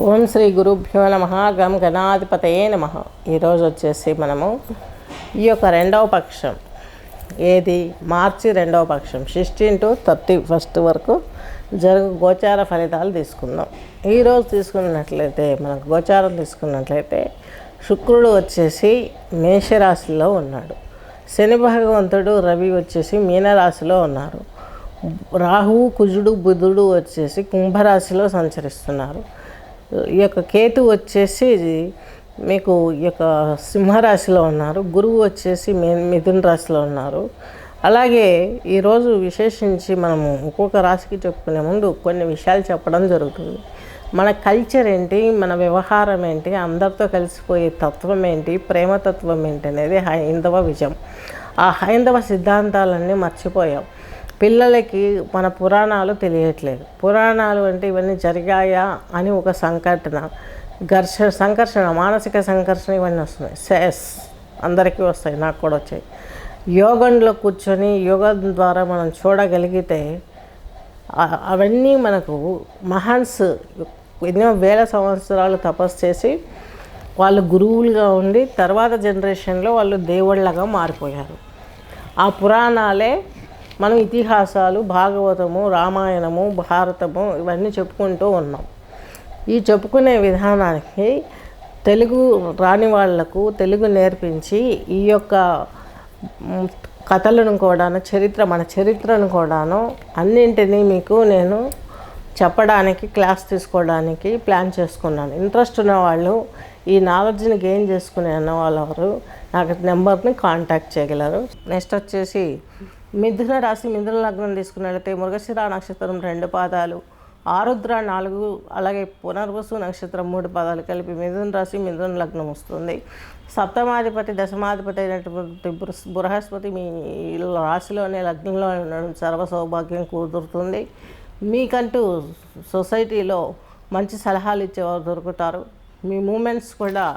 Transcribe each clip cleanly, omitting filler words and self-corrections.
ఓం శ్రీ గురుభ్యో నమః. గం గణాధిపతయే నమః. ఈరోజు వచ్చేసి మనము ఈ యొక్క రెండవ పక్షం ఏది మార్చి రెండవ పక్షం 16 to 31 వరకు జరుగు గోచార ఫలితాలు తీసుకుందాం. ఈరోజు తీసుకున్నట్లయితే మనకు గోచారం తీసుకున్నట్లయితే శుక్రుడు వచ్చేసి మేషరాశిలో ఉన్నాడు. శని భగవంతుడు రవి వచ్చేసి మీనరాశిలో ఉన్నారు. రాహువు కుజుడు బుధుడు వచ్చేసి కుంభరాశిలో సంచరిస్తున్నారు. ఈ యొక్క కేతు వచ్చేసి మీకు ఈ యొక్క సింహరాశిలో ఉన్నారు. గురువు వచ్చేసి మిథున రాశిలో ఉన్నారు. అలాగే ఈరోజు విశేషించి మనము ఒక్కొక్క రాశికి చెప్పుకునే ముందు కొన్ని విషయాలు చెప్పడం జరుగుతుంది. మన కల్చర్ ఏంటి, మన వ్యవహారం ఏంటి, అందరితో కలిసిపోయే తత్వం ఏంటి, ప్రేమతత్వం ఏంటి అనేది హైందవ విజయం. ఆ హైందవ సిద్ధాంతాలన్నీ మర్చిపోయాం. పిల్లలకి మన పురాణాలు తెలియట్లేదు. పురాణాలు అంటే ఇవన్నీ జరిగాయా అని ఒక సంఘర్షణ, మానసిక సంఘర్షణ ఇవన్నీ వస్తున్నాయి. సెస్ అందరికీ వస్తాయి, నాకు కూడా వచ్చాయి. యోగంలో కూర్చొని యోగం ద్వారా మనం చూడగలిగితే అవన్నీ మనకు మహాన్స్ ఎన్నో వేల సంవత్సరాలు తపస్సు చేసి వాళ్ళు గురువులుగా ఉండి తర్వాత జనరేషన్లో వాళ్ళు దేవుళ్ళగా మారిపోయారు. ఆ పురాణాలే మనం ఇతిహాసాలు, భాగవతము, రామాయణము, భారతము ఇవన్నీ చెప్పుకుంటూ ఉన్నాం. ఈ చెప్పుకునే విధానానికి తెలుగు రాని వాళ్లకు తెలుగు నేర్పించి ఈ యొక్క కథలను కూడాను మన చరిత్రను కూడాను అన్నింటినీ మీకు నేను చెప్పడానికి క్లాస్ తీసుకోవడానికి ప్లాన్ చేసుకున్నాను. ఇంట్రెస్ట్ ఉన్న వాళ్ళు ఈ నాలెడ్జ్ని గెయిన్ చేసుకునే అన్న వాళ్ళు నాకు నెంబర్ని కాంటాక్ట్ చేయగలరు. నెక్స్ట్ వచ్చేసి మిథున రాశి, మిథున లగ్నం తీసుకున్నట్లయితే మృగశిర నక్షత్రం 2 పాదాలు, ఆరుద్ర 4, అలాగే పునర్వసు నక్షత్రం 3 పాదాలు కలిపి మిథున రాశి, మిథున లగ్నం వస్తుంది. సప్తమాధిపతి, దశమాధిపతి అయినటువంటి బృహస్పతి మీ రాశిలోనే లగ్నంలో ఉండడం సర్వ సౌభాగ్యం కుదురుతుంది. మీకంటూ సొసైటీలో మంచి సలహాలు ఇచ్చేవారు దొరుకుతారు. మీ మూమెంట్స్ కూడా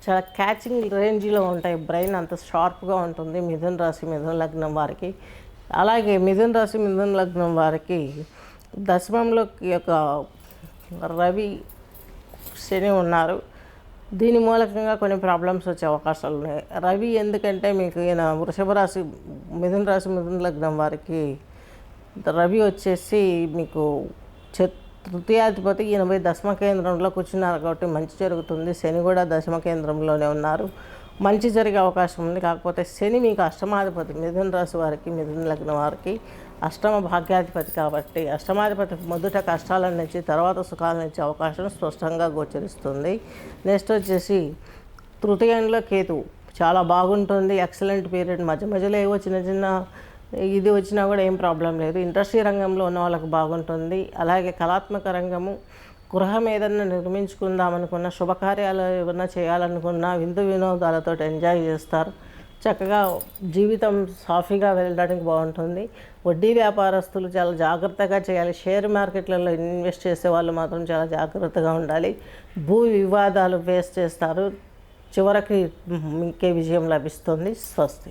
చాలా క్యాచింగ్ రేంజ్లో ఉంటాయి. బ్రెయిన్ అంత షార్ప్గా ఉంటుంది మిథున రాశి, మిథున లగ్నం వారికి. అలాగే మిథున రాశి, మిథున లగ్నం వారికి దశమంలో యొక్క రవి, శని ఉన్నారు. దీని మూలకంగా కొన్ని ప్రాబ్లమ్స్ వచ్చే అవకాశాలు ఉన్నాయి. రవి ఎందుకంటే మీకు ఈయన వృషభ రాశి, మిథున రాశి, మిథున లగ్నం వారికి రవి వచ్చేసి మీకు తృతీయాధిపతి 80 దశమ కేంద్రంలో కూర్చున్నారు కాబట్టి మంచి జరుగుతుంది. శని కూడా దశమ కేంద్రంలోనే ఉన్నారు, మంచి జరిగే అవకాశం ఉంది. కాకపోతే శని మీకు అష్టమాధిపతి, మిథున రాశి వారికి, మిథున లగ్నం వారికి అష్టమ భాగ్యాధిపతి కాబట్టి అష్టమాధిపతి మొదట కష్టాలను నుంచి తర్వాత సుఖాలను ఇచ్చే అవకాశం స్పష్టంగా గోచరిస్తుంది. నెక్స్ట్ వచ్చేసి తృతీయంలో కేతు చాలా బాగుంటుంది, ఎక్సలెంట్ పీరియడ్. మధ్య మధ్యలో ఏవో చిన్న ఇది వచ్చినా కూడా ఏం ప్రాబ్లం లేదు. ఇండస్ట్రీ రంగంలో ఉన్న వాళ్ళకు బాగుంటుంది. అలాగే కళాత్మక రంగము, గృహం ఏదన్నా నిర్మించుకుందామనుకున్న, శుభకార్యాలు ఏమన్నా చేయాలనుకున్నా విందు వినోదాలతో ఎంజాయ్ చేస్తారు. చక్కగా జీవితం సాఫీగా వెళ్ళడానికి బాగుంటుంది. వడ్డీ వ్యాపారస్తులు చాలా జాగ్రత్తగా చేయాలి. షేర్ మార్కెట్లలో ఇన్వెస్ట్ చేసే వాళ్ళు మాత్రం చాలా జాగ్రత్తగా ఉండాలి. భూ వివాదాలు ఫేస్ చేస్తారు. చివరికి మీకే విజయం లభిస్తుంది. స్వస్తి.